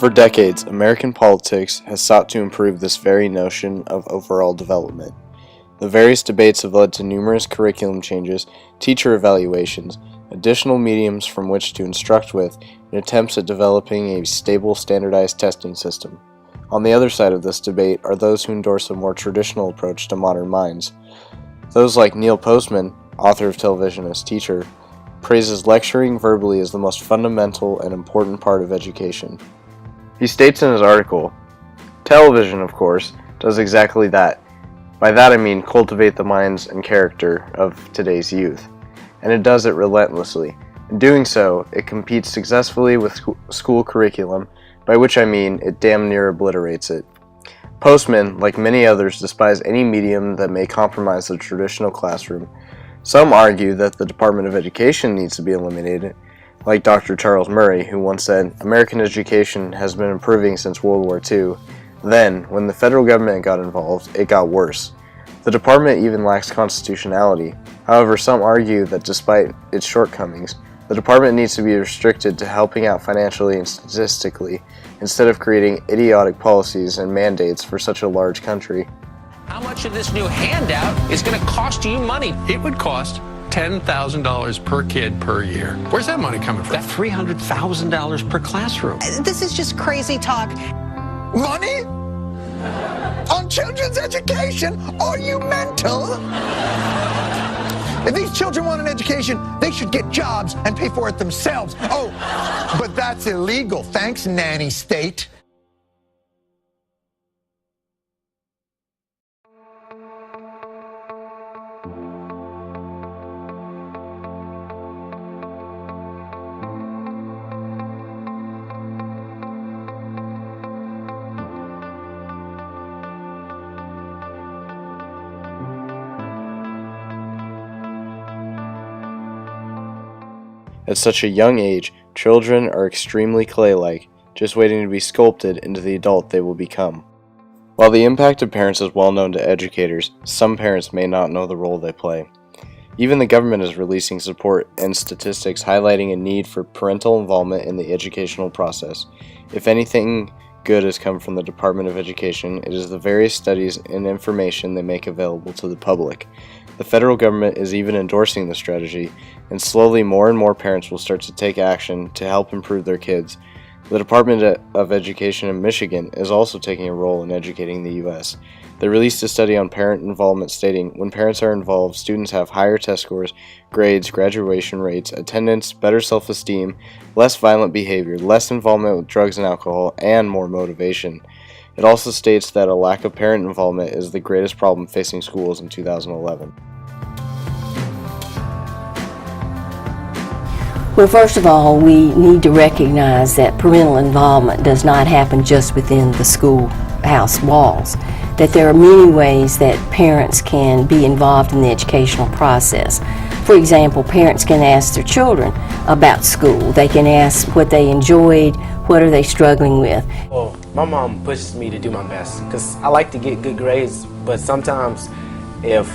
For decades, American politics has sought to improve this very notion of overall development. The various debates have led to numerous curriculum changes, teacher evaluations, additional mediums from which to instruct with, and attempts at developing a stable, standardized testing system. On the other side of this debate are those who endorse a more traditional approach to modern minds. Those like Neil Postman, author of Television as Teacher, praises lecturing verbally as the most fundamental and important part of education. He states in his article, "Television, of course, does exactly that. By that I mean cultivate the minds and character of today's youth. And it does it relentlessly. In doing so, it competes successfully with school curriculum, by which I mean it damn near obliterates it." Postman, like many others, despise any medium that may compromise the traditional classroom. Some argue that the Department of Education needs to be eliminated, like Dr. Charles Murray, who once said, "American education has been improving since World War II. Then, when the federal government got involved, it got worse." The department even lacks constitutionality. However, some argue that despite its shortcomings, the department needs to be restricted to helping out financially and statistically, instead of creating idiotic policies and mandates for such a large country. How much of this new handout is going to cost you money? It would cost $10,000 per kid per year. Where's that money coming from? That's $300,000 per classroom. This is just crazy talk. Money? On children's education? Are you mental? If these children want an education, they should get jobs and pay for it themselves. Oh, but that's illegal. Thanks, nanny state. At such a young age, children are extremely clay-like, just waiting to be sculpted into the adult they will become. While the impact of parents is well known to educators, some parents may not know the role they play. Even the government is releasing support and statistics highlighting a need for parental involvement in the educational process. If anything good has come from the Department of Education, it is the various studies and information they make available to the public. The federal government is even endorsing the strategy, and slowly more and more parents will start to take action to help improve their kids. The Department of Education in Michigan is also taking a role in educating the U.S. They released a study on parent involvement stating, when parents are involved, students have higher test scores, grades, graduation rates, attendance, better self-esteem, less violent behavior, less involvement with drugs and alcohol, and more motivation. It also states that a lack of parent involvement is the greatest problem facing schools in 2011. Well, first of all, we need to recognize that parental involvement does not happen just within the schoolhouse walls, that there are many ways that parents can be involved in the educational process. For example, parents can ask their children about school. They can ask what they enjoyed, what are they struggling with. Well, my mom pushes me to do my best because I like to get good grades, but sometimes if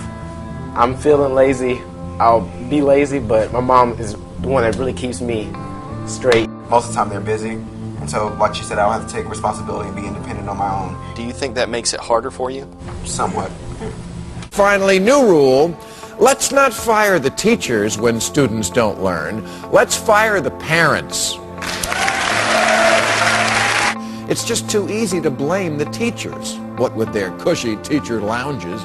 I'm feeling lazy, I'll be lazy, but my mom is the one that really keeps me straight. Most of the time they're busy, and so like she said, I don't have to take responsibility and be independent on my own. Do you think that makes it harder for you? Somewhat. Finally, new rule. Let's not fire the teachers when students don't learn. Let's fire the parents. It's just too easy to blame the teachers, what with their cushy teacher lounges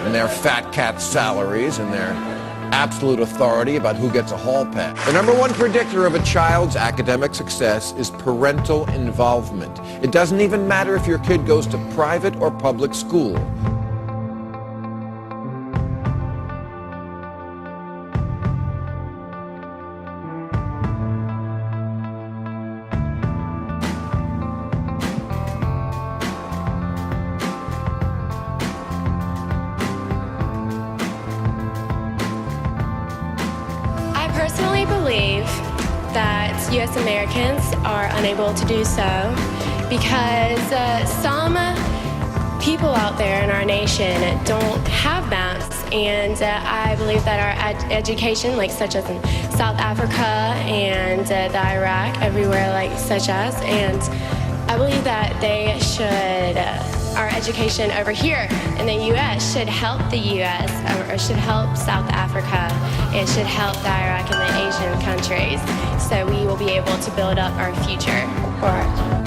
and their fat cat salaries and their absolute authority about who gets a hall pass. The number one predictor of a child's academic success is parental involvement. It doesn't even matter if your kid goes to private or public school. I personally believe that U.S. Americans are unable to do so because some people out there in our nation don't have maps and I believe that our education, like such as in South Africa and the Iraq, everywhere like such as, and I believe that they should, our education over here in the U.S. should help the U.S. or should help South Africa. It should help the Iraq and the Asian countries, so we will be able to build up our future for